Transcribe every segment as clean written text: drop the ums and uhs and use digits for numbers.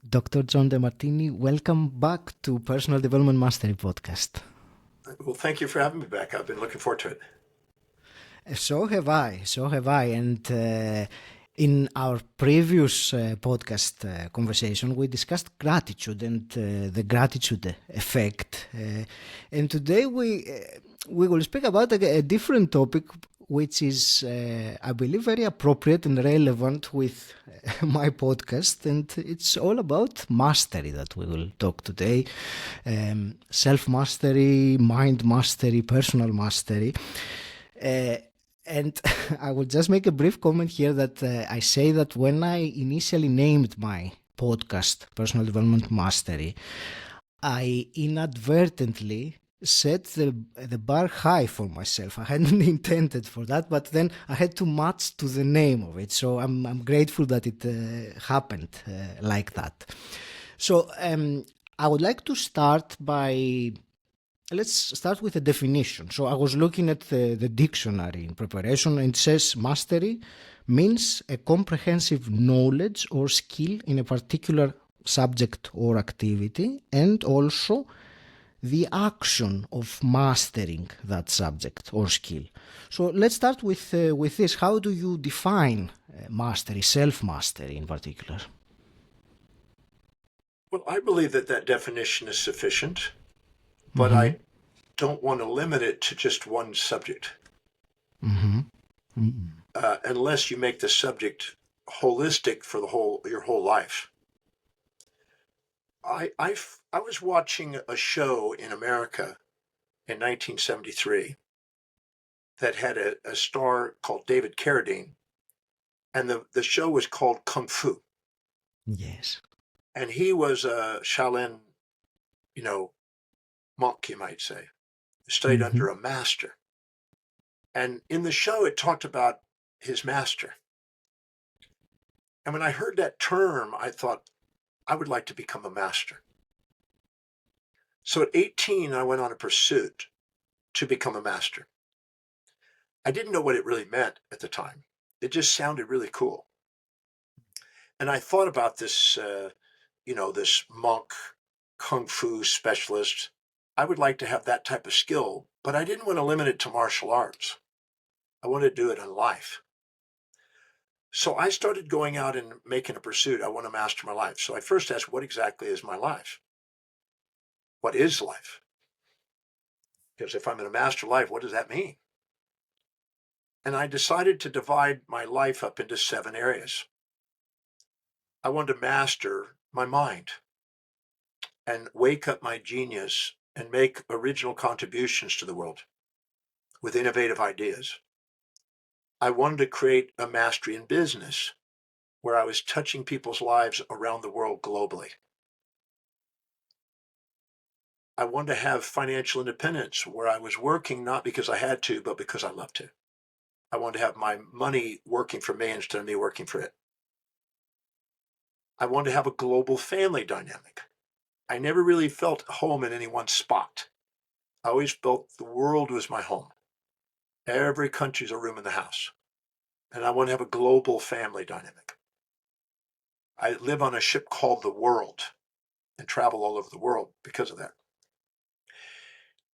Dr. John Demartini, welcome back to Personal Development Mastery Podcast. Well, thank you for having me back. I've been looking forward to it. So have I. And in our previous podcast conversation, we discussed gratitude and the gratitude effect. And today we will speak about a different topic, which is, I believe, very appropriate and relevant with my podcast. And it's all about mastery that we will talk today. Self-mastery, mind mastery, personal mastery. And I will just make a brief comment here that I say that when I initially named my podcast, Personal Development Mastery, I inadvertently set the bar high for myself. I hadn't intended for that, but then I had to match to the name of it. So I'm grateful that it happened like that. So I would like to start by let's start with a definition. So I was looking at the dictionary in preparation, and it says mastery means a comprehensive knowledge or skill in a particular subject or activity, and also the action of mastering that subject or skill. So let's start with this. How do you define mastery, self-mastery in particular? Well, I believe that definition is sufficient, but I don't want to limit it to just one subject. Unless you make the subject holistic for your whole life. I was watching a show in America in 1973 that had a star called David Carradine, and the show was called Kung Fu. Yes. And he was a Shaolin, monk, you might say, studied under a master. And in the show, it talked about his master. And when I heard that term, I thought, I would like to become a master. So at 18, I went on a pursuit to become a master. I didn't know what it really meant at the time. It just sounded really cool. And I thought about this, this monk, kung fu specialist. I would like to have that type of skill, but I didn't want to limit it to martial arts. I wanted to do it in life. So I started going out and making a pursuit. I want to master my life. So I first asked, what exactly is my life? What is life? Because if I'm going to master life, what does that mean? And I decided to divide my life up into 7 areas. I wanted to master my mind and wake up my genius and make original contributions to the world with innovative ideas. I wanted to create a mastery in business where I was touching people's lives around the world globally. I wanted to have financial independence where I was working not because I had to, but because I loved to. I wanted to have my money working for me instead of me working for it. I wanted to have a global family dynamic. I never really felt home in any one spot. I always felt the world was my home. Every country's a room in the house. And I want to have a global family dynamic. I live on a ship called the world and travel all over the world because of that.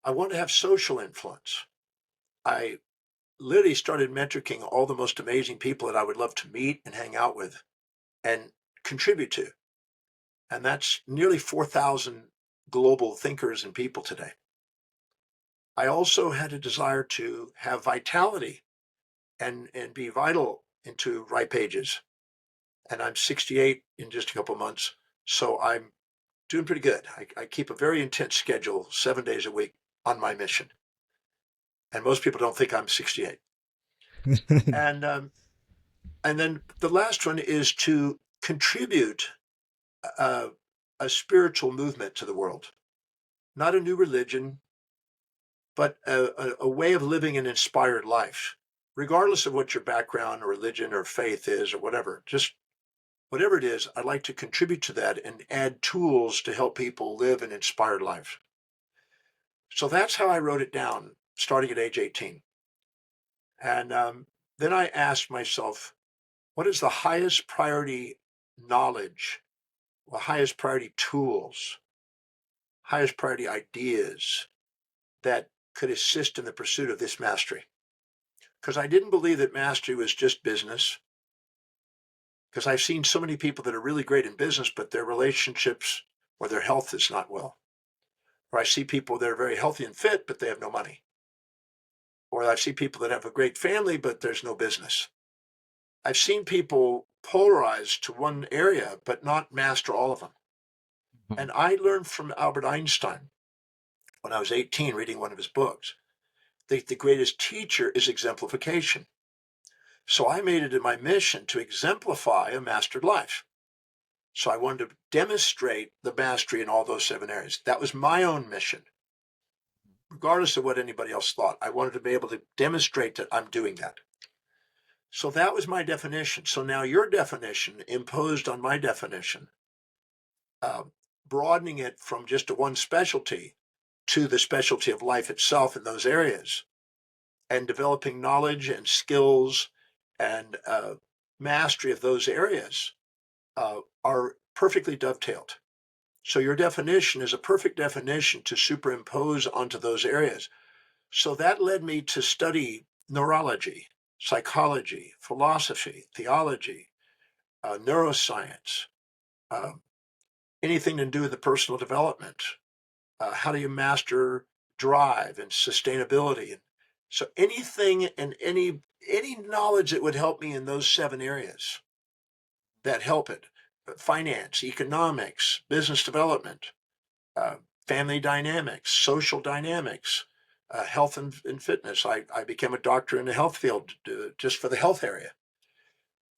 I want to have social influence. I literally started mentoring all the most amazing people that I would love to meet and hang out with and contribute to. And that's nearly 4,000 global thinkers and people today. I also had a desire to have vitality and be vital into ripe ages. And I'm 68 in just a couple of months. So I'm doing pretty good. I keep a very intense schedule, 7 days a week on my mission. And most people don't think I'm 68. And then the last one is to contribute a, a spiritual movement to the world, not a new religion, but a way of living an inspired life, regardless of what your background or religion or faith is or whatever. Just whatever it is, I'd like to contribute to that and add tools to help people live an inspired life. So that's how I wrote it down, starting at age 18. And then I asked myself, what is the highest priority knowledge highest priority tools, highest priority ideas that could assist in the pursuit of this mastery. Because I didn't believe that mastery was just business. Because I've seen so many people that are really great in business, but their relationships or their health is not well. Or I see people that are very healthy and fit, but they have no money. Or I see people that have a great family, but there's no business. I've seen people polarize to one area, but not master all of them. And I learned from Albert Einstein when I was 18, reading one of his books, that the greatest teacher is exemplification. So I made it my mission to exemplify a mastered life. So I wanted to demonstrate the mastery in all those 7 areas. That was my own mission. Regardless of what anybody else thought, I wanted to be able to demonstrate that I'm doing that. So that was my definition. So now your definition imposed on my definition, broadening it from just a one specialty to the specialty of life itself in those areas, and developing knowledge and skills and mastery of those areas are perfectly dovetailed. So your definition is a perfect definition to superimpose onto those areas. So that led me to study neurology, psychology, philosophy, theology, neuroscience, anything to do with the personal development. How do you master drive and sustainability? And so anything and any knowledge that would help me in those 7 areas that help it: finance, economics, business development, family dynamics, social dynamics, health and fitness. I became a doctor in the health field just for the health area.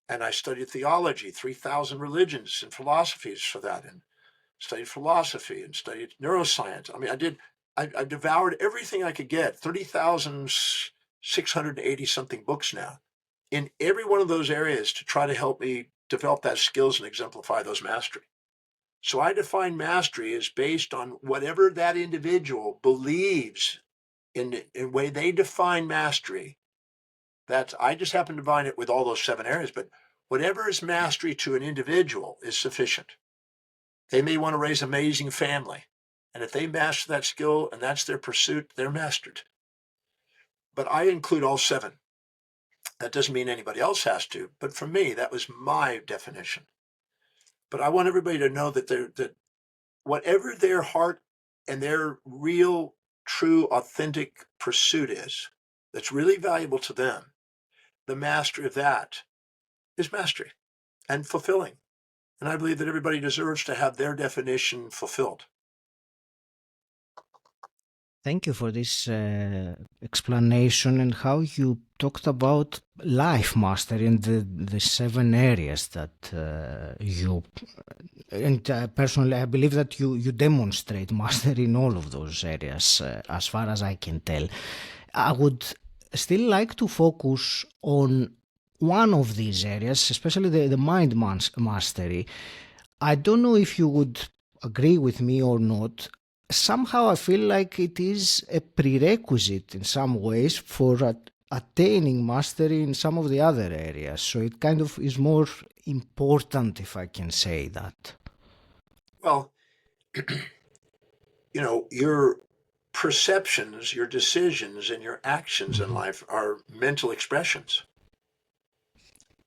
And I studied theology, 3,000 religions and philosophies for that, and studied philosophy and studied neuroscience. I mean, I devoured everything I could get, 30,680 something books now, in every one of those areas to try to help me develop that skills and exemplify those mastery. So I define mastery as based on whatever that individual believes in way they define mastery. I just happen to define it with all those 7 areas, but whatever is mastery to an individual is sufficient. They may want to raise an amazing family, and if they master that skill and that's their pursuit, they're mastered. But I include all 7. That doesn't mean anybody else has to, but for me, that was my definition. But I want everybody to know that whatever their heart and their real, true, authentic pursuit is, that's really valuable to them, the mastery of that is mastery and fulfilling. And I believe that everybody deserves to have their definition fulfilled. Thank you for this explanation and how you talked about life mastery and the 7 areas that you... And personally, I believe that you demonstrate mastery in all of those areas, as far as I can tell. I would still like to focus on one of these areas, especially the mind mastery. I don't know if you would agree with me or not. Somehow I feel like it is a prerequisite in some ways for attaining mastery in some of the other areas. So it kind of is more important, if I can say that. Well, your perceptions, your decisions, and your actions in life are mental expressions.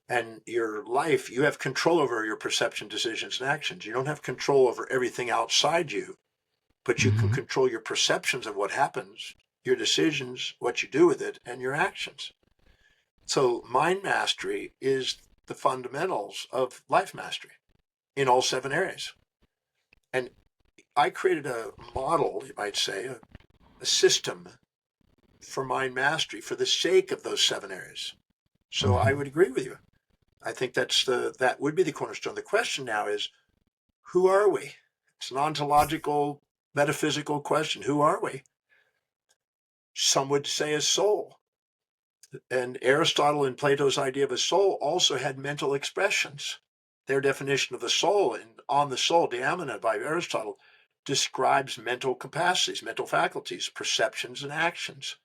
And your life, you have control over your perception, decisions, and actions. You don't have control over everything outside you, but you can control your perceptions of what happens, your decisions, what you do with it, and your actions. So mind mastery is the fundamentals of life mastery in all 7 areas. And I created a model, you might say, a system for mind mastery for the sake of those 7 areas. So I would agree with you. I think that would be the cornerstone. The question now is, who are we? It's an ontological, metaphysical question. Who are we? Some would say a soul. And Aristotle and Plato's idea of a soul also had mental expressions. Their definition of the soul, and on the soul, Diamina by Aristotle, describes mental capacities, mental faculties, perceptions, and actions.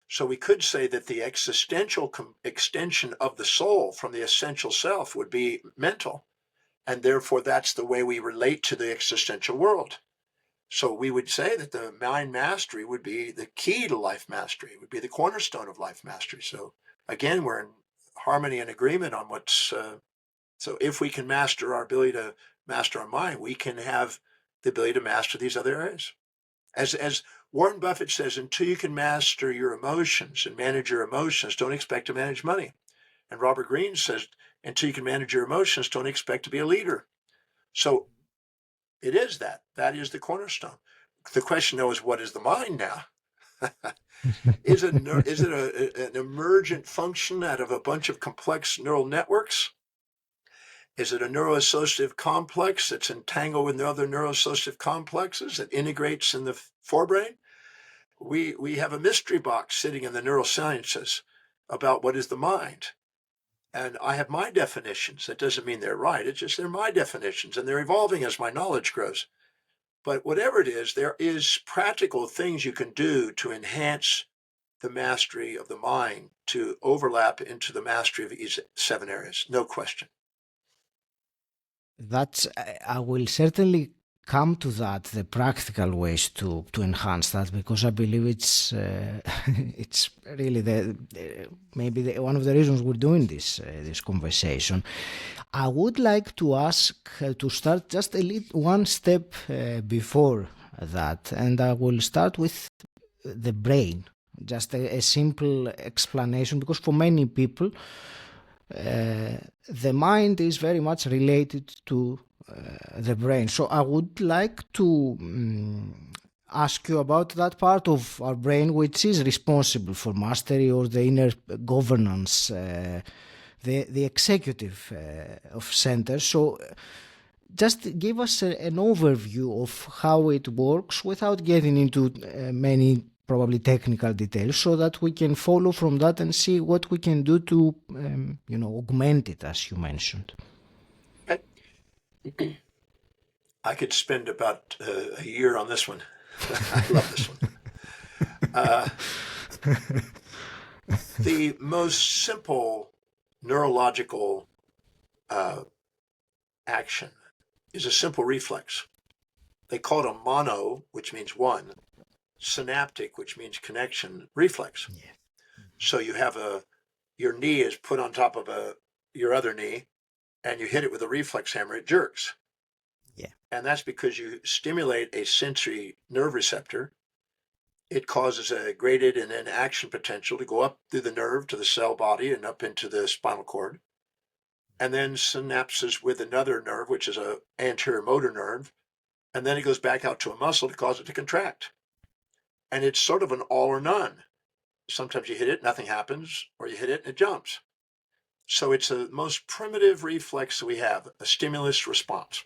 So we could say that the existential extension of the soul from the essential self would be mental, And therefore, that's the way we relate to the existential world. So we would say that the mind mastery would be the key to life mastery. It would be the cornerstone of life mastery. So again, we're in harmony and agreement on what's, so if we can master our ability to master our mind, we can have the ability to master these other areas. As Warren Buffett says, until you can master your emotions and manage your emotions, don't expect to manage money. And Robert Greene says, until you can manage your emotions, don't expect to be a leader. So it is that. That is the cornerstone. The question, though, is what is the mind now? Is it an emergent function out of a bunch of complex neural networks? Is it a neuroassociative complex that's entangled with the other neuroassociative complexes that integrates in the forebrain? We have a mystery box sitting in the neurosciences about what is the mind. And I have my definitions. That doesn't mean they're right. It's just they're my definitions, and they're evolving as my knowledge grows. But whatever it is, there is practical things you can do to enhance the mastery of the mind, to overlap into the mastery of these 7 areas. No question. That's, I will certainly come to that, the practical ways to enhance that, because I believe it's it's really maybe one of the reasons we're doing this conversation. I would like to ask to start just one step before that, and I will start with the brain. Just a simple explanation, because for many people the mind is very much related to the brain. So I would like to ask you about that part of our brain which is responsible for mastery, or the inner governance, the executive of center. So just give us an overview of how it works without getting into many probably technical details, so that we can follow from that and see what we can do to augment it, as you mentioned. I could spend about a year on this one. I love this one. The most simple neurological action is a simple reflex. They call it a mono, which means one, synaptic, which means connection, reflex. Yeah. So you have your knee is put on top of your other knee, and you hit it with a reflex hammer, it jerks. Yeah. And that's because you stimulate a sensory nerve receptor. It causes a graded and then action potential to go up through the nerve to the cell body and up into the spinal cord. And then synapses with another nerve, which is an anterior motor nerve. And then it goes back out to a muscle to cause it to contract. And it's sort of an all or none. Sometimes you hit it, nothing happens, or you hit it and it jumps. So it's the most primitive reflex that we have, a stimulus response.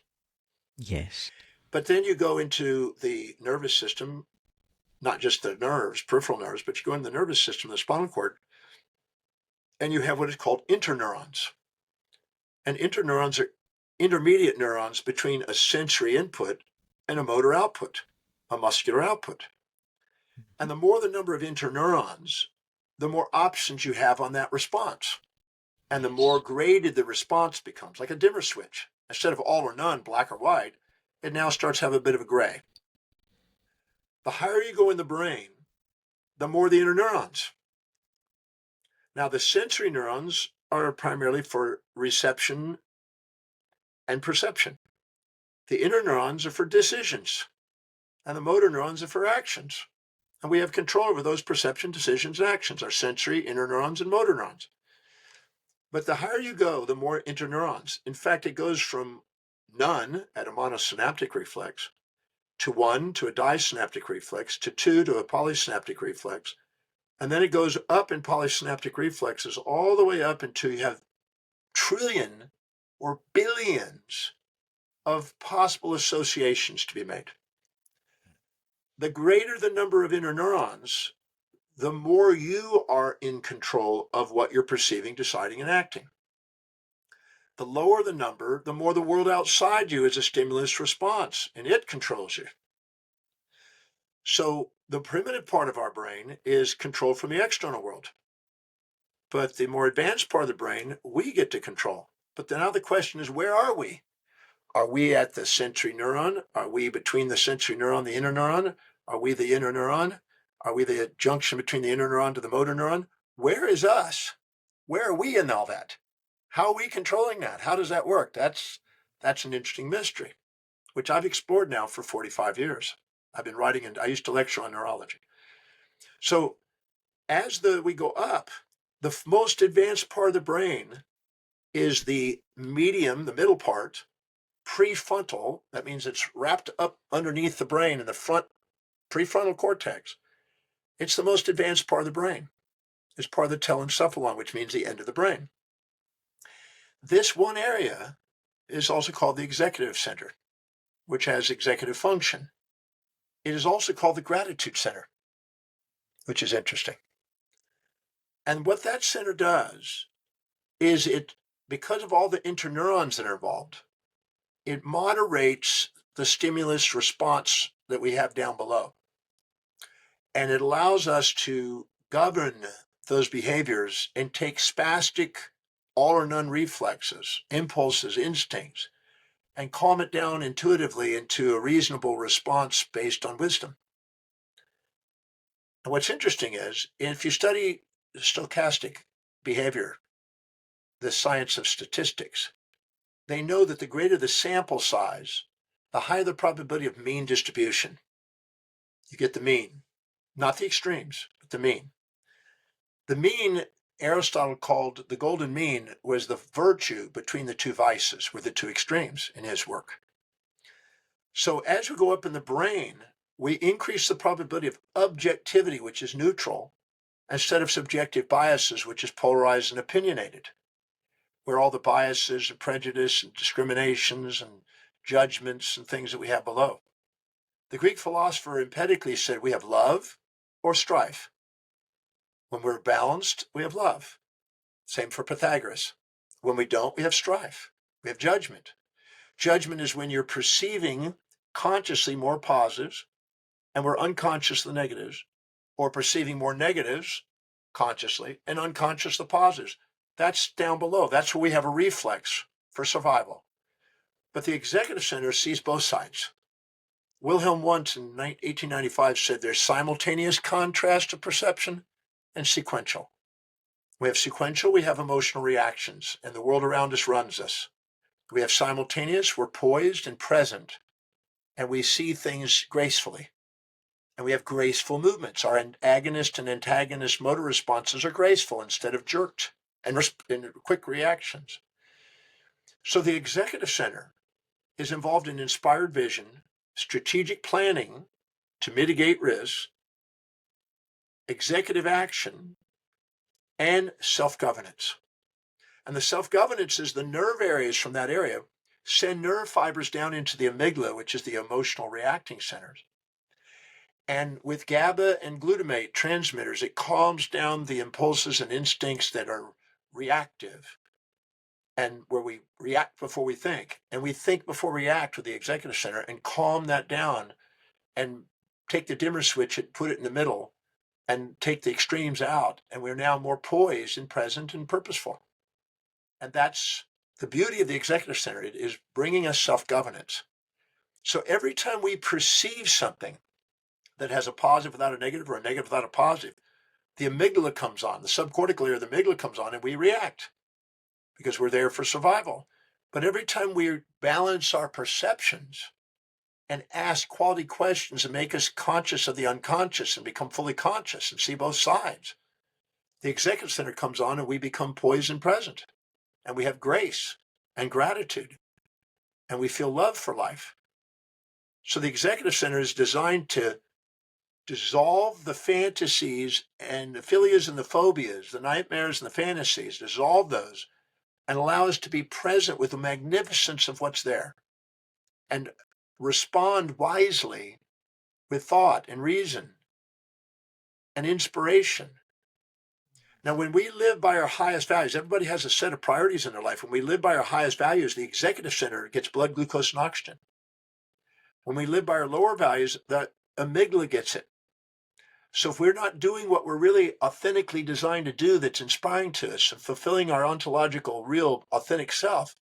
Yes. But then you go into the nervous system, not just the nerves, peripheral nerves, but you go into the nervous system, the spinal cord, and you have what is called interneurons. And interneurons are intermediate neurons between a sensory input and a motor output, a muscular output. And the more the number of interneurons, the more options you have on that response. And the more graded the response becomes, like a dimmer switch. Instead of all or none, black or white, it now starts to have a bit of a gray. The higher you go in the brain, the more the interneurons. Now, the sensory neurons are primarily for reception and perception. The interneurons are for decisions, and the motor neurons are for actions. And we have control over those perception, decisions, and actions, our sensory, interneurons, and motor neurons. But the higher you go, the more interneurons. In fact, it goes from none at a monosynaptic reflex to 1 to a disynaptic reflex to 2 to a polysynaptic reflex. And then it goes up in polysynaptic reflexes all the way up until you have trillion or billions of possible associations to be made. The greater the number of interneurons, the more you are in control of what you're perceiving, deciding, and acting. The lower the number, the more the world outside you is a stimulus response, and it controls you. So the primitive part of our brain is controlled from the external world. But the more advanced part of the brain, we get to control. But then now the question is, where are we? Are we at the sensory neuron? Are we between the sensory neuron, the inner neuron? Are we the inner neuron? Are we the junction between the inner neuron to the motor neuron? Where is us? Where are we in all that? How are we controlling that? How does that work? That's an interesting mystery, which I've explored now for 45 years. I've been writing, and I used to lecture on neurology. So as we go up, the most advanced part of the brain is the medium, the middle part, prefrontal. That means it's wrapped up underneath the brain in the front prefrontal cortex. It's the most advanced part of the brain. It's part of the telencephalon, which means the end of the brain. This one area is also called the executive center, which has executive function. It is also called the gratitude center, which is interesting. And what that center does is because of all the interneurons that are involved, it moderates the stimulus response that we have down below. And it allows us to govern those behaviors and take spastic all or none reflexes, impulses, instincts, and calm it down intuitively into a reasonable response based on wisdom. And what's interesting is, if you study stochastic behavior, the science of statistics, they know that the greater the sample size, the higher the probability of mean distribution. You get the mean, not the extremes, but the mean. The mean, Aristotle called the golden mean, was the virtue between the two vices, were the two extremes in his work. So as we go up in the brain, we increase the probability of objectivity, which is neutral, instead of subjective biases, which is polarized and opinionated, where all the biases and prejudice and discriminations and judgments and things that we have below. The Greek philosopher Empedocles said we have love or strife. When we're balanced, we have love. Same for Pythagoras. When we don't, we have strife. We have judgment. Judgment is when you're perceiving consciously more positives and we're unconscious the negatives, or perceiving more negatives consciously and unconscious the positives. That's down below. That's where we have a reflex for survival. But the executive center sees both sides. Wilhelm Wundt in 1895 said there's simultaneous contrast of perception and sequential. We have sequential, we have emotional reactions, and the world around us runs us. We have simultaneous, we're poised and present, and we see things gracefully. And we have graceful movements. Our agonist and antagonist motor responses are graceful instead of jerked and quick reactions. So the executive center is involved in inspired vision, strategic planning to mitigate risks, executive action, and self-governance. And the self-governance is the nerve areas from that area send nerve fibers down into the amygdala, which is the emotional reacting centers. And with GABA and glutamate transmitters, it calms down the impulses and instincts that are reactive, and where we react before we think. And we think before we act with the executive center and calm that down and take the dimmer switch and put it in the middle and take the extremes out. And we're now more poised and present and purposeful. And that's the beauty of the executive center. It is bringing us self-governance. So every time we perceive something that has a positive without a negative or a negative without a positive, the amygdala comes on, the subcortical area of the amygdala comes on, and we react because we're there for survival. But every time we balance our perceptions and ask quality questions and make us conscious of the unconscious and become fully conscious and see both sides, the executive center comes on and we become poised and present. And we have grace and gratitude, and we feel love for life. So the executive center is designed to dissolve the fantasies and the philias and the phobias, the nightmares and the fantasies, dissolve those and allow us to be present with the magnificence of what's there and respond wisely with thought and reason and inspiration. Now, when we live by our highest values, everybody has a set of priorities in their life. When we live by our highest values, the executive center gets blood glucose and oxygen. When we live by our lower values, the amygdala gets it. So if we're not doing what we're really authentically designed to do that's inspiring to us and fulfilling our ontological, real, authentic self,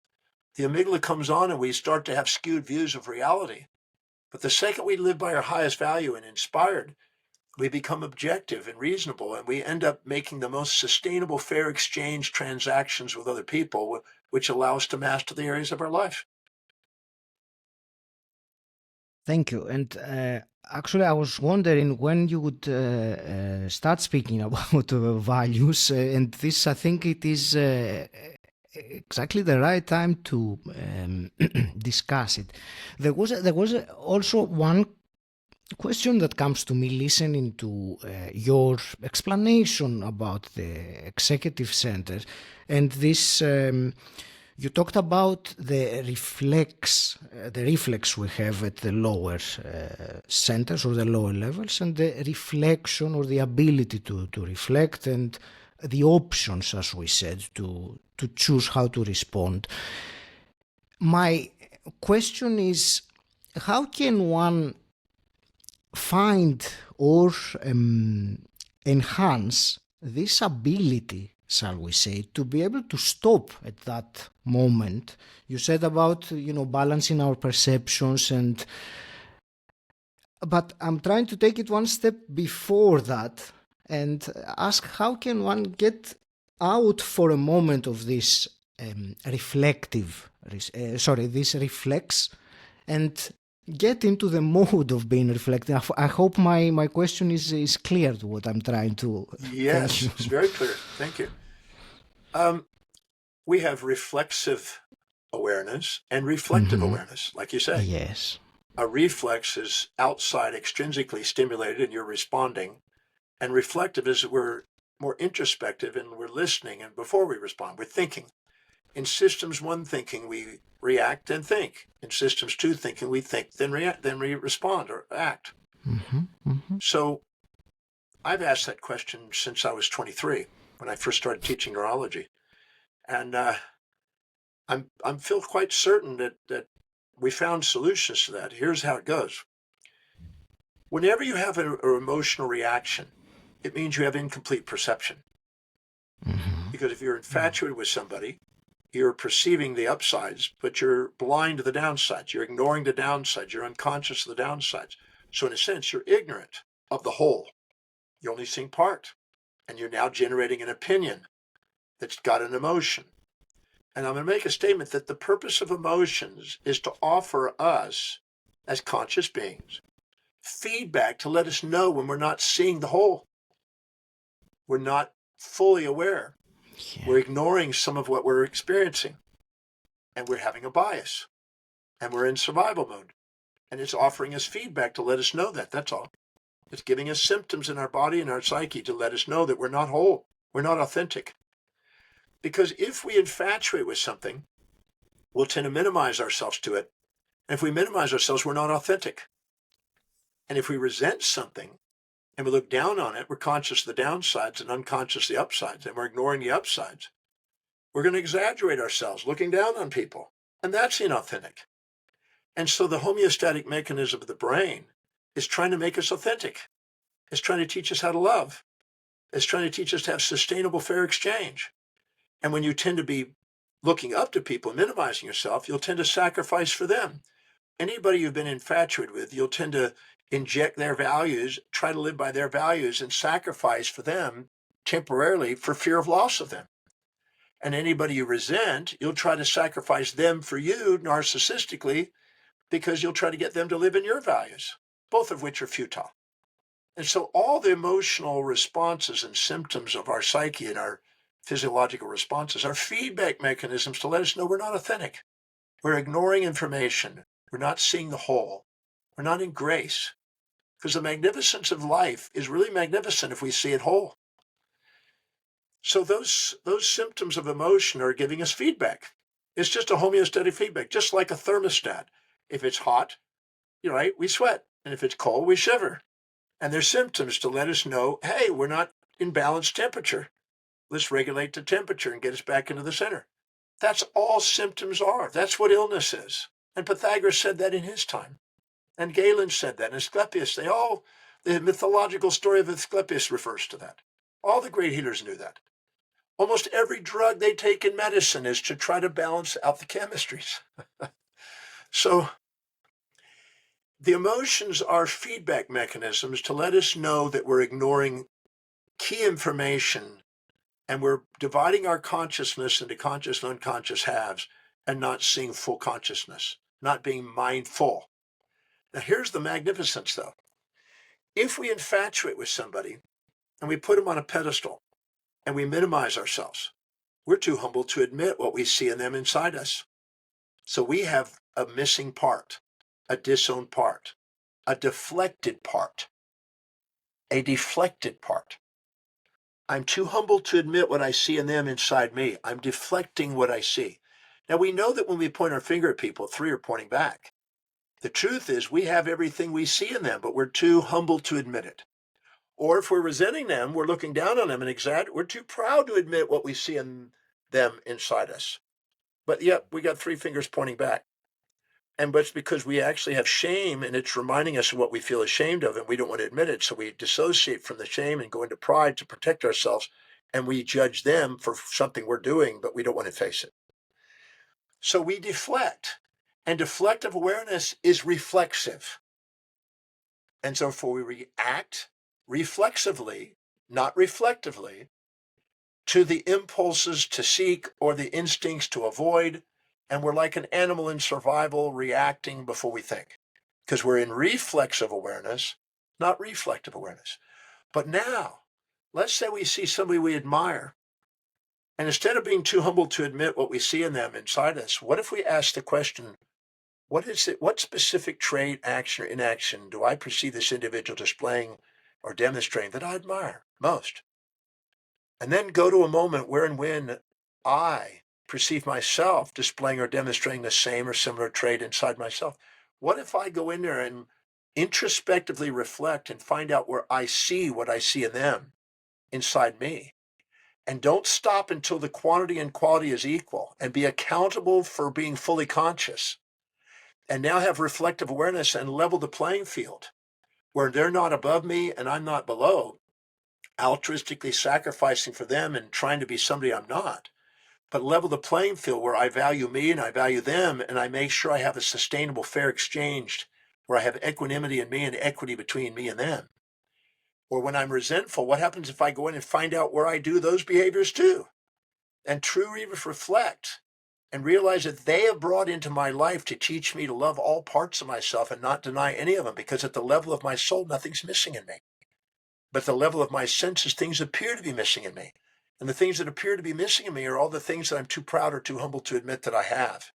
the amygdala comes on and we start to have skewed views of reality. But the second we live by our highest value and inspired, we become objective and reasonable, and we end up making the most sustainable, fair exchange transactions with other people, which allow us to master the areas of our life. Thank you. And actually, I was wondering when you would start speaking about values, and this, I think it is exactly the right time to discuss it. There was also one question that comes to me listening to your explanation about the executive center, and this you talked about the reflex we have at the lower centers or the lower levels, and the reflection or the ability to reflect, and the options, as we said, to choose how to respond. My question is, how can one find or enhance this ability, shall we say, to be able to stop at that moment? You said about, balancing our perceptions, but I'm trying to take it one step before that and ask, how can one get out for a moment of this this reflex, and get into the mode of being reflective? I hope my question is clear to what I'm trying to. Yes, it's very clear. Thank you. We have reflexive awareness and reflective awareness, like you say. Yes. A reflex is outside, extrinsically stimulated, and you're responding. And reflective is we're more introspective and we're listening, and before we respond, we're thinking. In systems one thinking, we react and think. In systems two thinking, we think, then react, then we respond or act. So I've asked that question since I was 23, when I first started teaching neurology. And I'm feel quite certain that we found solutions to that. Here's how it goes. Whenever you have an emotional reaction, it means you have incomplete perception. Because if you're infatuated with somebody, you're perceiving the upsides, but you're blind to the downsides. You're ignoring the downsides. You're unconscious of the downsides. So in a sense, you're ignorant of the whole. You're only seeing part. And you're now generating an opinion that's got an emotion. And I'm going to make a statement that the purpose of emotions is to offer us, as conscious beings, feedback to let us know when we're not seeing the whole. We're not fully aware. Yeah. We're ignoring some of what we're experiencing. And we're having a bias. And we're in survival mode. And it's offering us feedback to let us know that. That's all. It's giving us symptoms in our body and our psyche to let us know that we're not whole. We're not authentic. Because if we infatuate with something, we'll tend to minimize ourselves to it. And if we minimize ourselves, we're not authentic. And if we resent something and we look down on it, we're conscious of the downsides and unconscious of the upsides, and we're ignoring the upsides. We're going to exaggerate ourselves, looking down on people. And that's inauthentic. And so the homeostatic mechanism of the brain is trying to make us authentic. It's trying to teach us how to love. It's trying to teach us to have sustainable, fair exchange. And when you tend to be looking up to people, minimizing yourself, you'll tend to sacrifice for them. Anybody you've been infatuated with, you'll tend to inject their values, try to live by their values, and sacrifice for them temporarily for fear of loss of them. And anybody you resent, you'll try to sacrifice them for you narcissistically, because you'll try to get them to live in your values, both of which are futile. And so all the emotional responses and symptoms of our psyche and our physiological responses are feedback mechanisms to let us know we're not authentic. We're ignoring information. We're not seeing the whole. We're not in grace. Because the magnificence of life is really magnificent if we see it whole. So those symptoms of emotion are giving us feedback. It's just a homeostatic feedback, just like a thermostat. If it's hot, we sweat. And if it's cold, we shiver. And they're symptoms to let us know, hey, we're not in balanced temperature. Let's regulate the temperature and get us back into the center. That's all symptoms are. That's what illness is. And Pythagoras said that in his time. And Galen said that. And Asclepius, the mythological story of Asclepius refers to that. All the great healers knew that. Almost every drug they take in medicine is to try to balance out the chemistries. So the emotions are feedback mechanisms to let us know that we're ignoring key information and we're dividing our consciousness into conscious and unconscious halves and not seeing full consciousness, not being mindful. Now, here's the magnificence, though. If we infatuate with somebody and we put them on a pedestal and we minimize ourselves, we're too humble to admit what we see in them inside us. So we have a missing part, a disowned part, a deflected part, a deflected part. I'm too humble to admit what I see in them inside me. I'm deflecting what I see. Now, we know that when we point our finger at people, three are pointing back. The truth is we have everything we see in them, but we're too humble to admit it. Or if we're resenting them, we're looking down on them and we're too proud to admit what we see in them inside us. But yet we got three fingers pointing back. But it's because we actually have shame and it's reminding us of what we feel ashamed of and we don't want to admit it. So we dissociate from the shame and go into pride to protect ourselves. And we judge them for something we're doing, but we don't want to face it. So we deflect. And deflective awareness is reflexive. And so therefore we react reflexively, not reflectively, to the impulses to seek or the instincts to avoid. And we're like an animal in survival reacting before we think, because we're in reflexive awareness, not reflective awareness. But now, let's say we see somebody we admire, and instead of being too humble to admit what we see in them inside us, what if we ask the question, what is it? What specific trait, action, or inaction do I perceive this individual displaying or demonstrating that I admire most? And then go to a moment where and when I perceive myself displaying or demonstrating the same or similar trait inside myself. What if I go in there and introspectively reflect and find out where I see what I see in them inside me? And don't stop until the quantity and quality is equal and be accountable for being fully conscious. And now have reflective awareness and level the playing field where they're not above me and I'm not below, altruistically sacrificing for them and trying to be somebody I'm not, but level the playing field where I value me and I value them and I make sure I have a sustainable, fair exchange where I have equanimity in me and equity between me and them. Or when I'm resentful, what happens if I go in and find out where I do those behaviors too? And truly reflect and realize that they have brought into my life to teach me to love all parts of myself and not deny any of them, because at the level of my soul, nothing's missing in me. But at the level of my senses, things appear to be missing in me. And the things that appear to be missing in me are all the things that I'm too proud or too humble to admit that I have.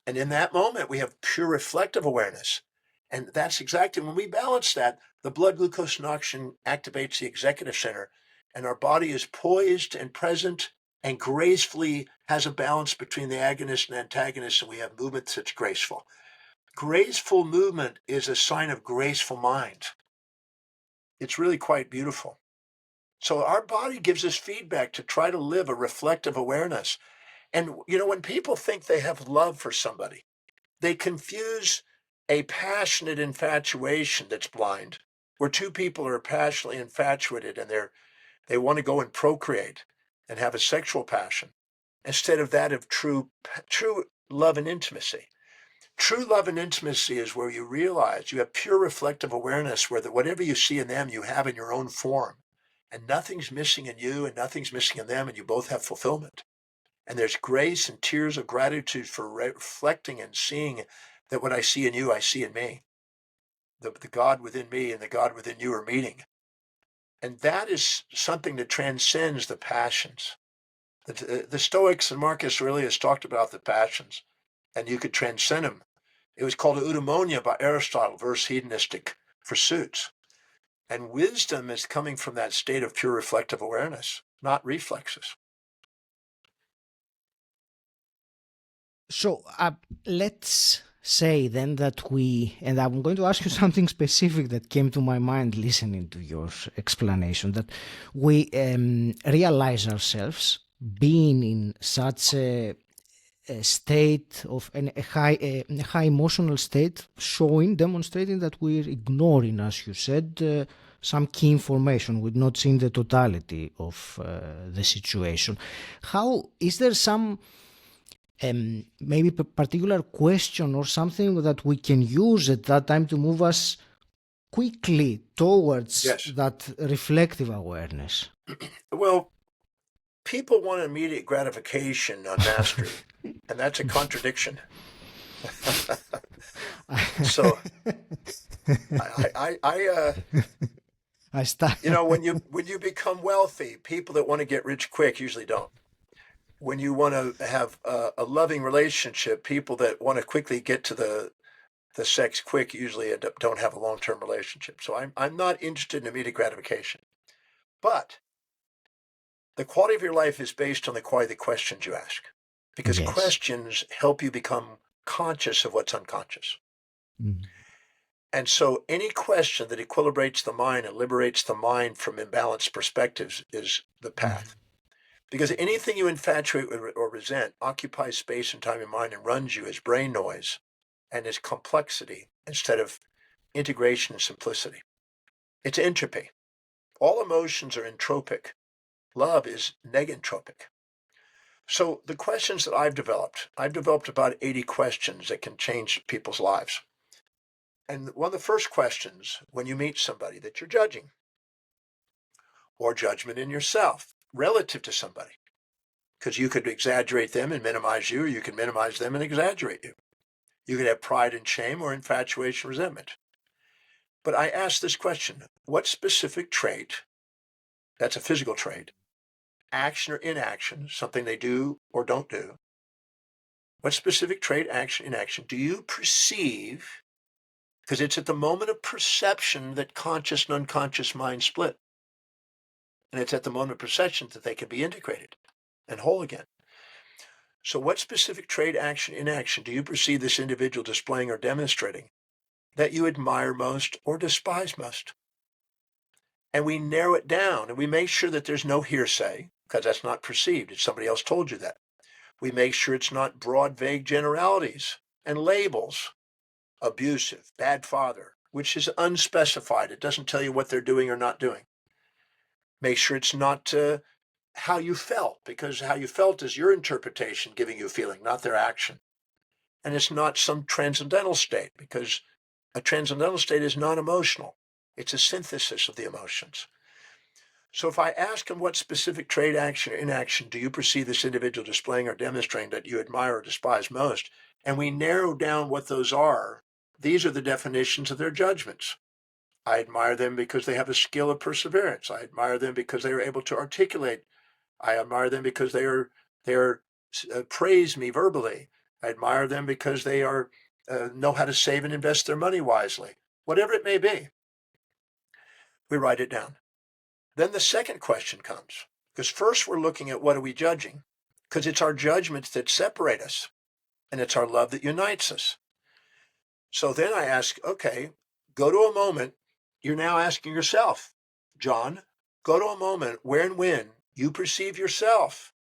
And in that moment, we have pure reflective awareness. And that's exactly when we balance that, the blood glucose and oxygen activates the executive center, and our body is poised and present and gracefully has a balance between the agonist and antagonist, and we have movement that's graceful. Graceful movement is a sign of graceful mind. It's really quite beautiful. So our body gives us feedback to try to live a reflective awareness. And, when people think they have love for somebody, they confuse a passionate infatuation that's blind, where two people are passionately infatuated and they want to go and procreate and have a sexual passion, instead of that of true love and intimacy. True love and intimacy is where you realize you have pure reflective awareness, where whatever you see in them, you have in your own form. And nothing's missing in you and nothing's missing in them, and you both have fulfillment. And there's grace and tears of gratitude for reflecting and seeing that what I see in you, I see in me. The God within me and the God within you are meeting. And that is something that transcends the passions. The Stoics and Marcus Aurelius talked about the passions, and you could transcend them. It was called eudaimonia by Aristotle versus hedonistic pursuits. And wisdom is coming from that state of pure reflective awareness, not reflexes. So let's say then that and I'm going to ask you something specific that came to my mind listening to your explanation, that we realize ourselves being in such a state of a high emotional state, demonstrating that we're ignoring, as you said, some key information. We've not seen the totality of the situation. How is there some maybe particular question or something that we can use at that time to move us quickly towards that reflective awareness? Well, people want immediate gratification on mastery, and that's a contradiction. So I start. when you become wealthy, people that want to get rich quick usually don't. When you want to have a loving relationship, people that want to quickly get to the sex quick usually don't have a long-term relationship. So I'm not interested in immediate gratification. But the quality of your life is based on the quality of the questions you ask, because questions help you become conscious of what's unconscious. And so any question that equilibrates the mind and liberates the mind from imbalanced perspectives is the path. Because anything you infatuate or resent occupies space and time in mind and runs you as brain noise and as complexity instead of integration and simplicity. It's entropy. All emotions are entropic. Love is negentropic. So the questions that I've developed about 80 questions that can change people's lives. And one of the first questions when you meet somebody that you're judging, or judgment in yourself relative to somebody, because you could exaggerate them and minimize you, or you can minimize them and exaggerate you. You could have pride and shame or infatuation, resentment. But I ask this question, what specific trait, that's a physical trait, action or inaction, something they do or don't do, what specific trait, action, inaction do you perceive? Because it's at the moment of perception that conscious and unconscious mind split. And it's at the moment of perception that they can be integrated and whole again. So what specific trait, action, inaction do you perceive this individual displaying or demonstrating that you admire most or despise most? And we narrow it down and we make sure that there's no hearsay, because that's not perceived. It's somebody else told you that. We make sure it's not broad, vague generalities and labels. Abusive, bad father, which is unspecified. It doesn't tell you what they're doing or not doing. Make sure it's not how you felt, because how you felt is your interpretation giving you a feeling, not their action. And it's not some transcendental state, because a transcendental state is non-emotional. It's a synthesis of the emotions. So if I ask him what specific trait, action, or inaction do you perceive this individual displaying or demonstrating that you admire or despise most, and we narrow down what those are, these are the definitions of their judgments. I admire them because they have a skill of perseverance. I admire them because they are able to articulate. I admire them because they are praise me verbally. I admire them because they are know how to save and invest their money wisely. Whatever it may be, we write it down. Then the second question comes, because first we're looking at what are we judging, because it's our judgments that separate us, and it's our love that unites us. So then I ask, okay, go to a moment. You're now asking yourself, John, go to a moment where and when you perceive yourself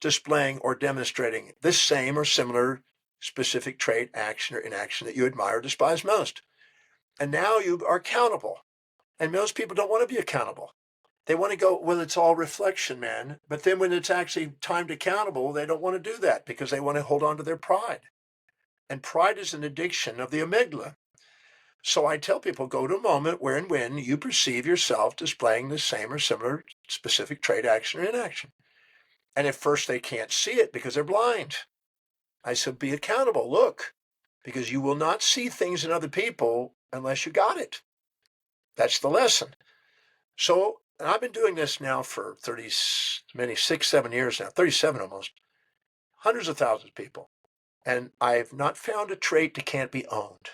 displaying or demonstrating this same or similar specific trait, action, or inaction that you admire or despise most. And now you are accountable. And most people don't want to be accountable. They want to go, well, it's all reflection, man. But then when it's actually timed accountable, they don't want to do that because they want to hold on to their pride. And pride is an addiction of the amygdala. So I tell people, go to a moment where and when you perceive yourself displaying the same or similar specific trait, action, or inaction. And at first they can't see it because they're blind. I said, be accountable. Look, because you will not see things in other people unless you got it. That's the lesson. So I've been doing this now for 7 years now, 37 almost, hundreds of thousands of people. And I've not found a trait that can't be owned.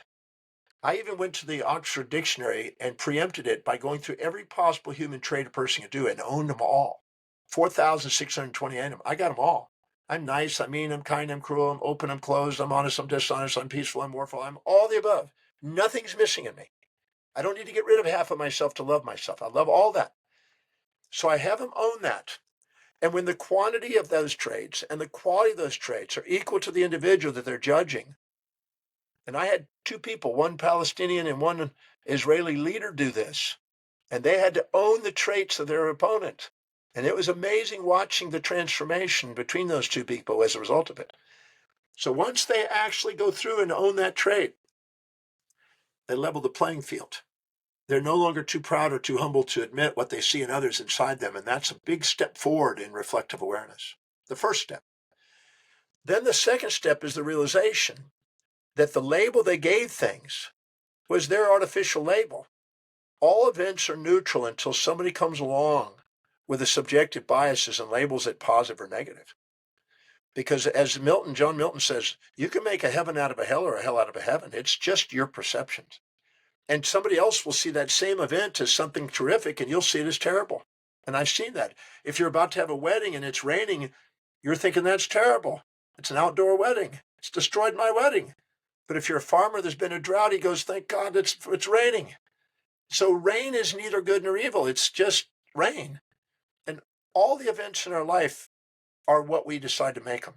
I even went to the Oxford Dictionary and preempted it by going through every possible human trait a person can do and owned them all. 4,628 of them. I got them all. I'm nice, I'm mean, I'm kind, I'm cruel, I'm open, I'm closed, I'm honest, I'm dishonest, I'm peaceful, I'm warful, I'm all the above. Nothing's missing in me. I don't need to get rid of half of myself to love myself. I love all that. So I have them own that. And when the quantity of those traits and the quality of those traits are equal to the individual that they're judging, and I had two people, one Palestinian and one Israeli leader do this, And they had to own the traits of their opponent. And it was amazing watching the transformation between those two people as a result of it. So once they actually go through and own that trait, they level the playing field. They're no longer too proud or too humble to admit what they see in others inside them. And that's a big step forward in reflective awareness. The first step. Then the second step is the realization that the label they gave things was their artificial label. All events are neutral until somebody comes along with the subjective biases and labels it positive or negative. Because as John Milton says, you can make a heaven out of a hell or a hell out of a heaven. It's just your perceptions. And somebody else will see that same event as something terrific and you'll see it as terrible. And I've seen that. If you're about to have a wedding and it's raining, you're thinking that's terrible. It's an outdoor wedding. It's destroyed my wedding. But if you're a farmer, there's been a drought, he goes, thank God it's raining. So rain is neither good nor evil. It's just rain. And all the events in our life are what we decide to make them.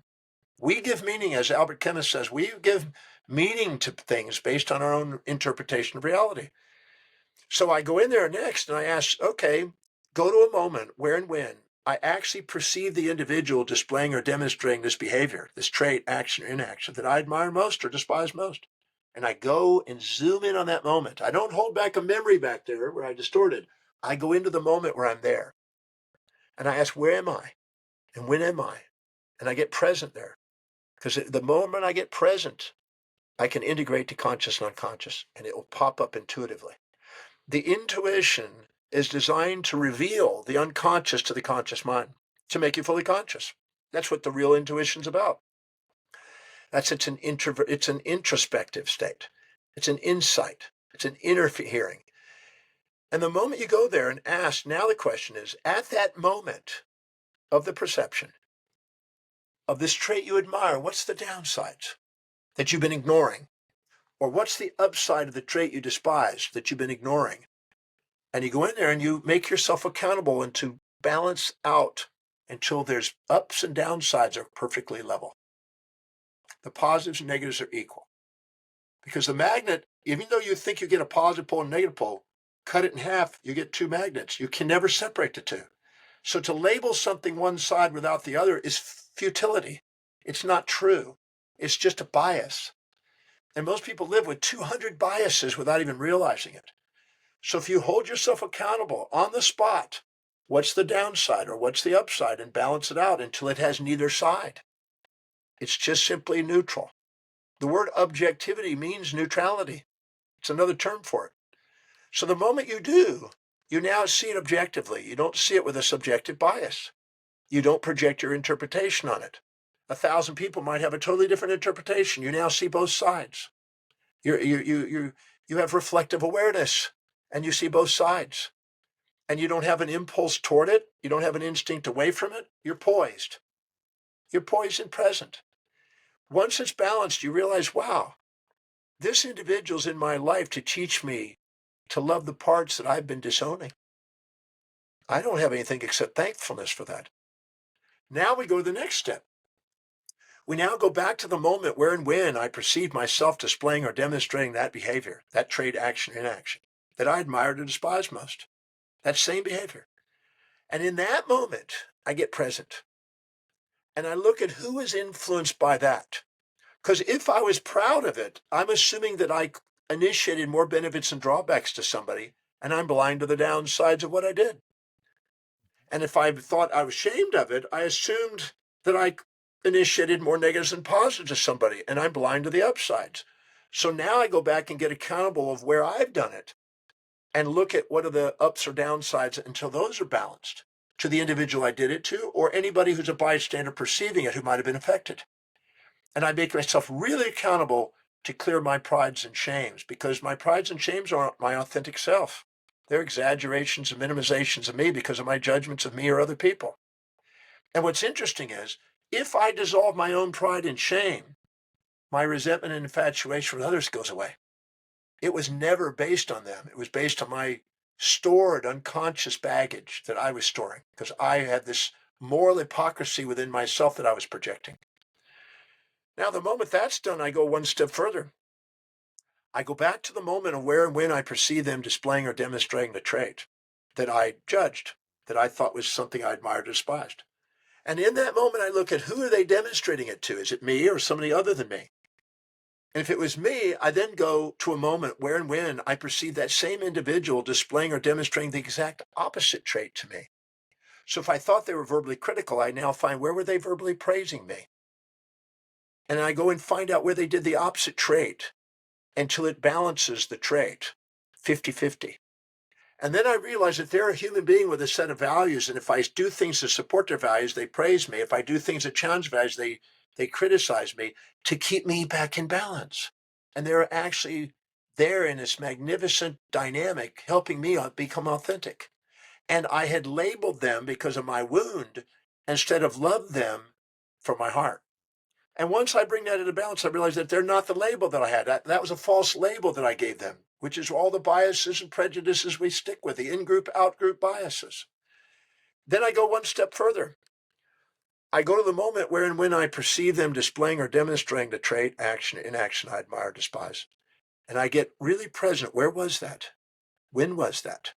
We give meaning, as Albert Camus says, we give meaning to things based on our own interpretation of reality. So I go in there next and I ask, okay, go to a moment where and when I actually perceive the individual displaying or demonstrating this behavior, this trait, action, or inaction that I admire most or despise most. And I go and zoom in on that moment. I don't hold back a memory back there where I distorted. I go into the moment where I'm there. And I ask, where am I? And when am I? And I get present there. Because the moment I get present, I can integrate to conscious and unconscious, and it will pop up intuitively. The intuition is designed to reveal the unconscious to the conscious mind, to make you fully conscious. That's what the real intuition's about. It's an introspective state. It's an insight. It's an inner hearing. And the moment you go there and ask, now the question is, at that moment of the perception of this trait you admire, what's the downsides that you've been ignoring? Or what's the upside of the trait you despise that you've been ignoring? And you go in there and you make yourself accountable and to balance out until there's ups and downsides are perfectly level. The positives and negatives are equal. Because the magnet, even though you think you get a positive pole and negative pole, cut it in half, you get two magnets. You can never separate the two. So to label something one side without the other is futility. It's not true. It's just a bias. And most people live with 200 biases without even realizing it. So if you hold yourself accountable on the spot, what's the downside or what's the upside, and balance it out until it has neither side. It's just simply neutral. The word objectivity means neutrality. It's another term for it. So the moment you do, you now see it objectively. You don't see it with a subjective bias. You don't project your interpretation on it. 1,000 people might have a totally different interpretation. You now see both sides. You have reflective awareness and you see both sides. And you don't have an impulse toward it. You don't have an instinct away from it. You're poised. You're poised and present. Once it's balanced, you realize, wow, this individual's in my life to teach me to love the parts that I've been disowning. I don't have anything except thankfulness for that. Now we go to the next step. We now go back to the moment where and when I perceived myself displaying or demonstrating that behavior, that trait, action, inaction, that I admired or despised most, that same behavior. And in that moment, I get present. And I look at who is influenced by that. Because if I was proud of it, I'm assuming that I initiated more benefits and drawbacks to somebody, and I'm blind to the downsides of what I did. And if I thought I was ashamed of it, I assumed that I initiated more negatives than positives to somebody, and I'm blind to the upsides. So now I go back and get accountable of where I've done it and look at what are the ups or downsides until those are balanced to the individual I did it to or anybody who's a bystander perceiving it who might have been affected. And I make myself really accountable to clear my prides and shames because my prides and shames aren't my authentic self. They're exaggerations and minimizations of me because of my judgments of me or other people. And what's interesting is, if I dissolve my own pride and shame, my resentment and infatuation with others goes away. It was never based on them. It was based on my stored unconscious baggage that I was storing because I had this moral hypocrisy within myself that I was projecting. Now, the moment that's done, I go one step further. I go back to the moment of where and when I perceive them displaying or demonstrating the trait. that I judged, that I thought was something I admired or despised. And in that moment, I look at who are they demonstrating it to? Is it me or somebody other than me? And if it was me, I then go to a moment where and when I perceive that same individual displaying or demonstrating the exact opposite trait to me. So if I thought they were verbally critical, I now find where were they verbally praising me? And I go and find out where they did the opposite trait until it balances the trait 50-50. And then I realize that they're a human being with a set of values. And if I do things to support their values, they praise me. If I do things that challenge values, they criticize me to keep me back in balance. And they're actually there in this magnificent dynamic helping me become authentic. And I had labeled them because of my wound instead of loved them from my heart. And once I bring that into balance, I realize that they're not the label that I had. That was a false label that I gave them, which is all the biases and prejudices we stick with, the in-group, out-group biases. Then I go one step further. I go to the moment where and when I perceive them displaying or demonstrating the trait, action, inaction I admire, despise. And I get really present. Where was that? When was that?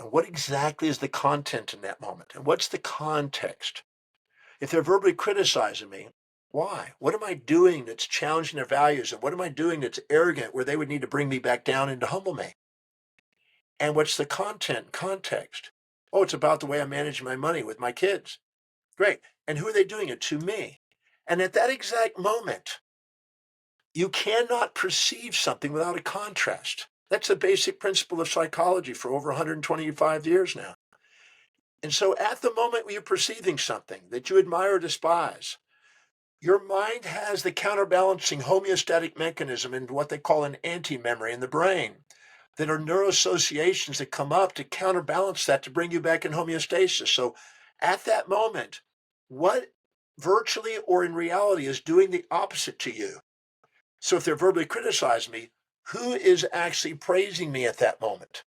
And what exactly is the content in that moment? And what's the context? If they're verbally criticizing me, why? What am I doing that's challenging their values? And what am I doing that's arrogant where they would need to bring me back down and to humble me? And what's the context? Oh, it's about the way I manage my money with my kids. Great. And who are they doing it to? Me. And at that exact moment, you cannot perceive something without a contrast. That's a basic principle of psychology for over 125 years now. And so at the moment when you're perceiving something that you admire or despise, your mind has the counterbalancing homeostatic mechanism in what they call an anti-memory in the brain that are neuroassociations that come up to counterbalance that to bring you back in homeostasis. So at that moment, what virtually or in reality is doing the opposite to you? So if they're verbally criticizing me, who is actually praising me at that moment?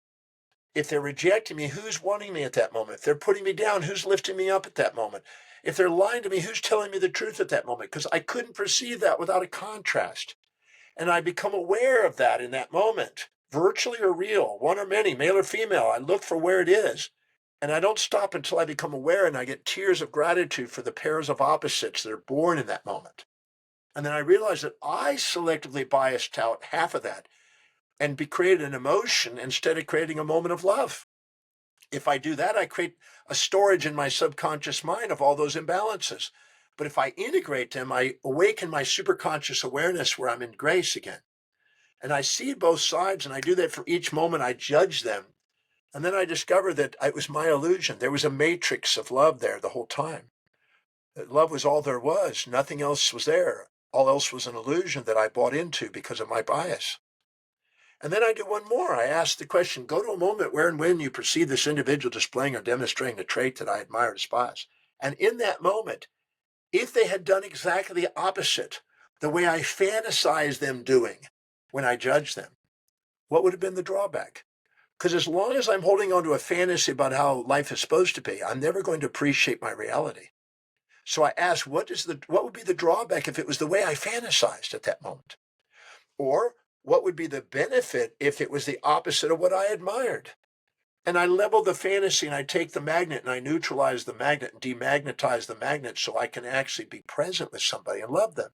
If they're rejecting me, who's wanting me at that moment? If they're putting me down, who's lifting me up at that moment? If they're lying to me, who's telling me the truth at that moment? Because I couldn't perceive that without a contrast. And I become aware of that in that moment, virtually or real, one or many, male or female. I look for where it is. And I don't stop until I become aware and I get tears of gratitude for the pairs of opposites that are born in that moment. And then I realize that I selectively biased out half of that and created an emotion instead of creating a moment of love. If I do that, I create a storage in my subconscious mind of all those imbalances. But if I integrate them, I awaken my superconscious awareness where I'm in grace again. And I see both sides, and I do that for each moment. I judge them. And then I discover that it was my illusion. There was a matrix of love there the whole time. That love was all there was. Nothing else was there. All else was an illusion that I bought into because of my bias. And then I do one more. I ask the question, go to a moment where and when you perceive this individual displaying or demonstrating the trait that I admire and despise. And in that moment, if they had done exactly the opposite, the way I fantasize them doing when I judge them, what would have been the drawback? Because as long as I'm holding on to a fantasy about how life is supposed to be, I'm never going to appreciate my reality. So I ask, what would be the drawback if it was the way I fantasized at that moment? Or what would be the benefit if it was the opposite of what I admired? And I level the fantasy and I take the magnet and I neutralize the magnet and demagnetize the magnet so I can actually be present with somebody and love them.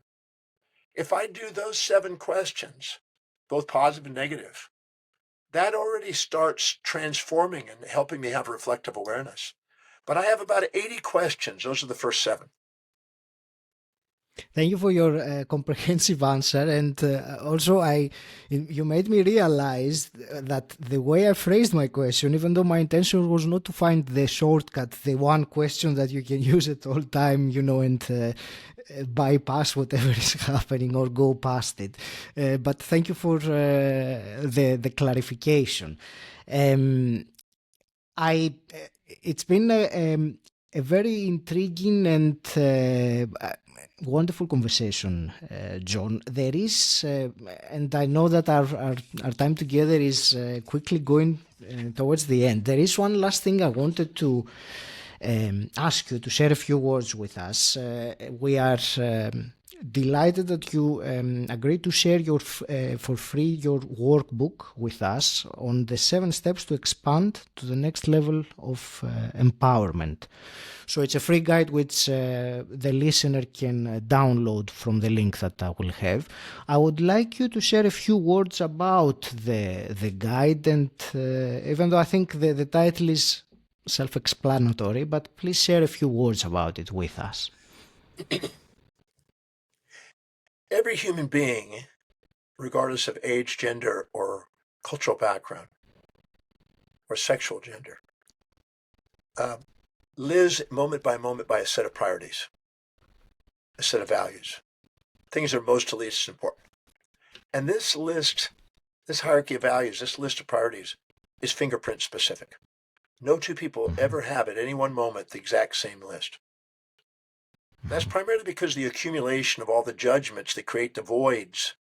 If I do those 7 questions, both positive and negative, that already starts transforming and helping me have reflective awareness. But I have about 80 questions. Those are the first 7. Thank you for your comprehensive answer, and also you made me realize that the way I phrased my question, even though my intention was not to find the shortcut, the one question that you can use at all time, and bypass whatever is happening or go past it. But thank you for the clarification. It's been a very intriguing and wonderful conversation, John. There is, and I know that our time together is quickly going towards the end. There is one last thing I wanted to ask you to share a few words with us. We are delighted that you agreed to share for free your workbook with us on the 7 steps to expand to the next level of empowerment. So it's a free guide which the listener can download from the link that I will have. I would like you to share a few words about the guide, and even though I think the title is self-explanatory, but please share a few words about it with us. Every human being, regardless of age, gender, or cultural background, or sexual gender, lives moment by a set of priorities, a set of values, things that are most to least important. And this list, this hierarchy of values, this list of priorities is fingerprint specific. No two people ever have at any one moment the exact same list. That's primarily because of the accumulation of all the judgments that create the voids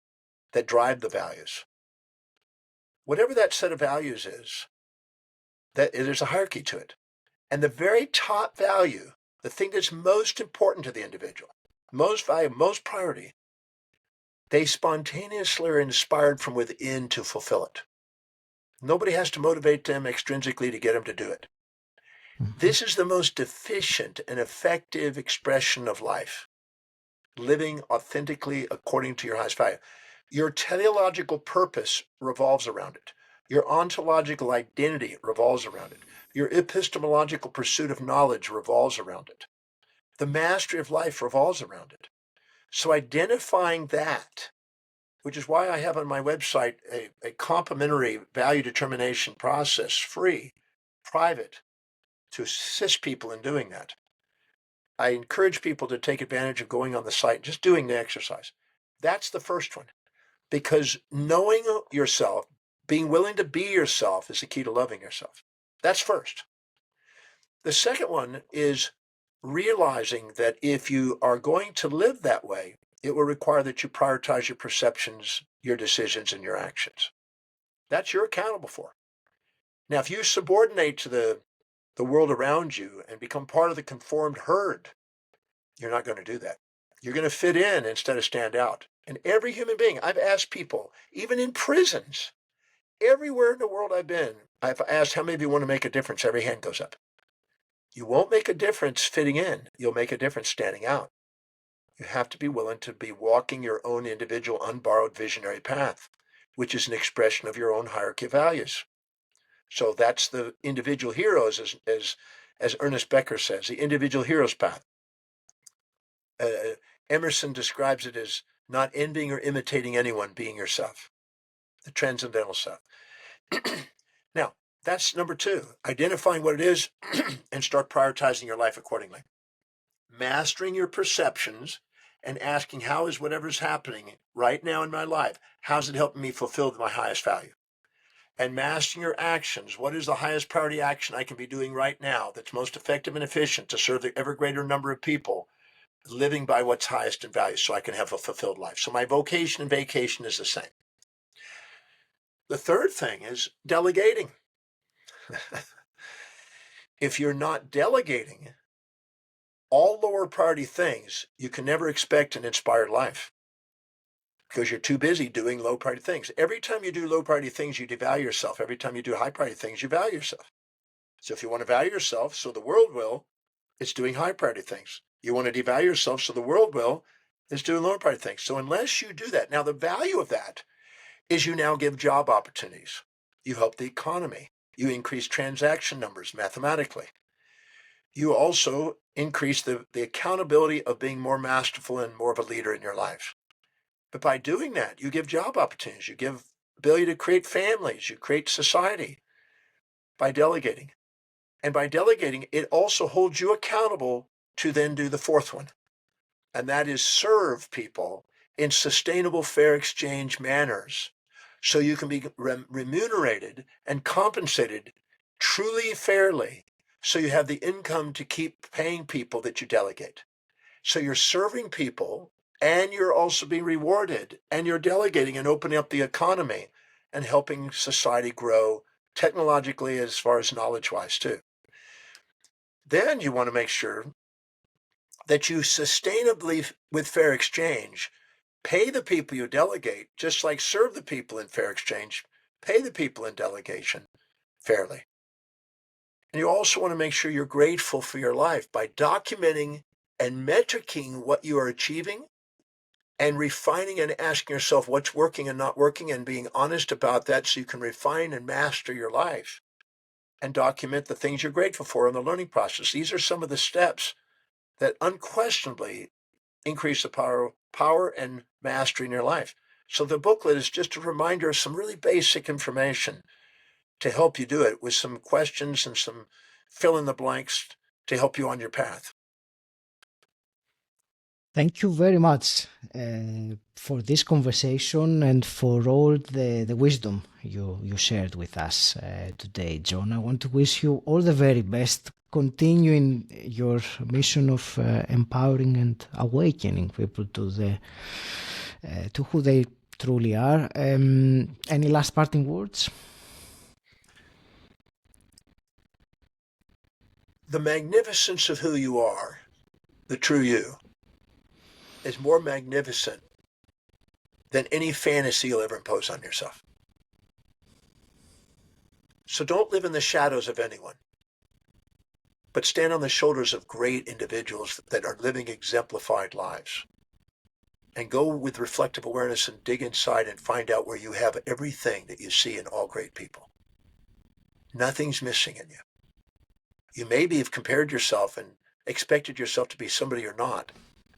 that drive the values. Whatever that set of values is, that there's a hierarchy to it. And the very top value, the thing that's most important to the individual, most value, most priority, they spontaneously are inspired from within to fulfill it. Nobody has to motivate them extrinsically to get them to do it. This is the most efficient and effective expression of life, living authentically according to your highest value. Your teleological purpose revolves around it. Your ontological identity revolves around it. Your epistemological pursuit of knowledge revolves around it. The mastery of life revolves around it. So identifying that, which is why I have on my website a complimentary value determination process, free, private, to assist people in doing that. I encourage people to take advantage of going on the site and just doing the exercise. That's the first one, because knowing yourself, being willing to be yourself is the key to loving yourself. That's first. The second one is realizing that if you are going to live that way, it will require that you prioritize your perceptions, your decisions, and your actions. That's you're accountable for. Now, if you subordinate to the world around you and become part of the conformed herd, you're not going to do that. You're going to fit in instead of stand out. And every human being, I've asked people, even in prisons, everywhere in the world I've been, I've asked how many of you want to make a difference. Every hand goes up. You won't make a difference fitting in. You'll make a difference standing out. You have to be willing to be walking your own individual, unborrowed visionary path, which is an expression of your own hierarchy of values. So that's the individual heroes, as Ernest Becker says, the individual hero's path. Emerson describes it as not envying or imitating anyone, being yourself, the transcendental self. Now, that's number 2, identifying what it is and start prioritizing your life accordingly. Mastering your perceptions and asking, how is whatever's happening right now in my life, how's it helping me fulfill my highest value? And mastering your actions. What is the highest priority action I can be doing right now that's most effective and efficient to serve the ever greater number of people, living by what's highest in value so I can have a fulfilled life? So my vocation and vacation is the same. The third thing is delegating. If you're not delegating all lower priority things, you can never expect an inspired life because you're too busy doing low priority things. Every time you do low priority things, you devalue yourself. Every time you do high priority things, you value yourself. So if you want to value yourself so the world will, it's doing high priority things. You want to devalue yourself so the world will, it's doing low priority things. So unless you do that, now the value of that is you now give job opportunities. You help the economy. You increase transaction numbers mathematically. You also increase the accountability of being more masterful and more of a leader in your life. But by doing that, you give job opportunities, you give ability to create families, you create society by delegating. And by delegating, it also holds you accountable to then do the fourth one. And that is serve people in sustainable, fair exchange manners so you can be remunerated and compensated truly fairly, so you have the income to keep paying people that you delegate. So you're serving people and you're also being rewarded, and you're delegating and opening up the economy and helping society grow technologically as far as knowledge-wise too. Then you want to make sure that you sustainably, with fair exchange, pay the people you delegate, just like serve the people in fair exchange, pay the people in delegation fairly. And you also want to make sure you're grateful for your life by documenting and metricing what you are achieving and refining and asking yourself what's working and not working and being honest about that so you can refine and master your life and document the things you're grateful for in the learning process. These are some of the steps that unquestionably increase the power and mastery in your life. So the booklet is just a reminder of some really basic information to help you do it, with some questions and some fill in the blanks to help you on your path. Thank you very much for this conversation and for all the wisdom you shared with us today, John. I want to wish you all the very best, continuing your mission of empowering and awakening people to who they truly are. Any last parting words? The magnificence of who you are, the true you, is more magnificent than any fantasy you'll ever impose on yourself. So don't live in the shadows of anyone, but stand on the shoulders of great individuals that are living exemplified lives. And go with reflective awareness and dig inside and find out where you have everything that you see in all great people. Nothing's missing in you. You maybe have compared yourself and expected yourself to be somebody you're not,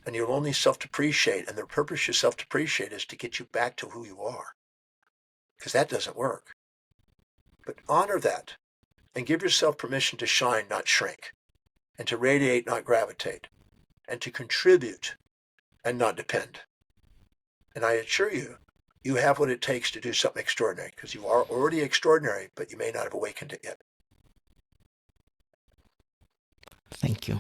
and you'll only self-depreciate, and the purpose you self-depreciate is to get you back to who you are, because that doesn't work. But honor that and give yourself permission to shine, not shrink, and to radiate, not gravitate, and to contribute and not depend. And I assure you, you have what it takes to do something extraordinary, because you are already extraordinary, but you may not have awakened it yet. Thank you.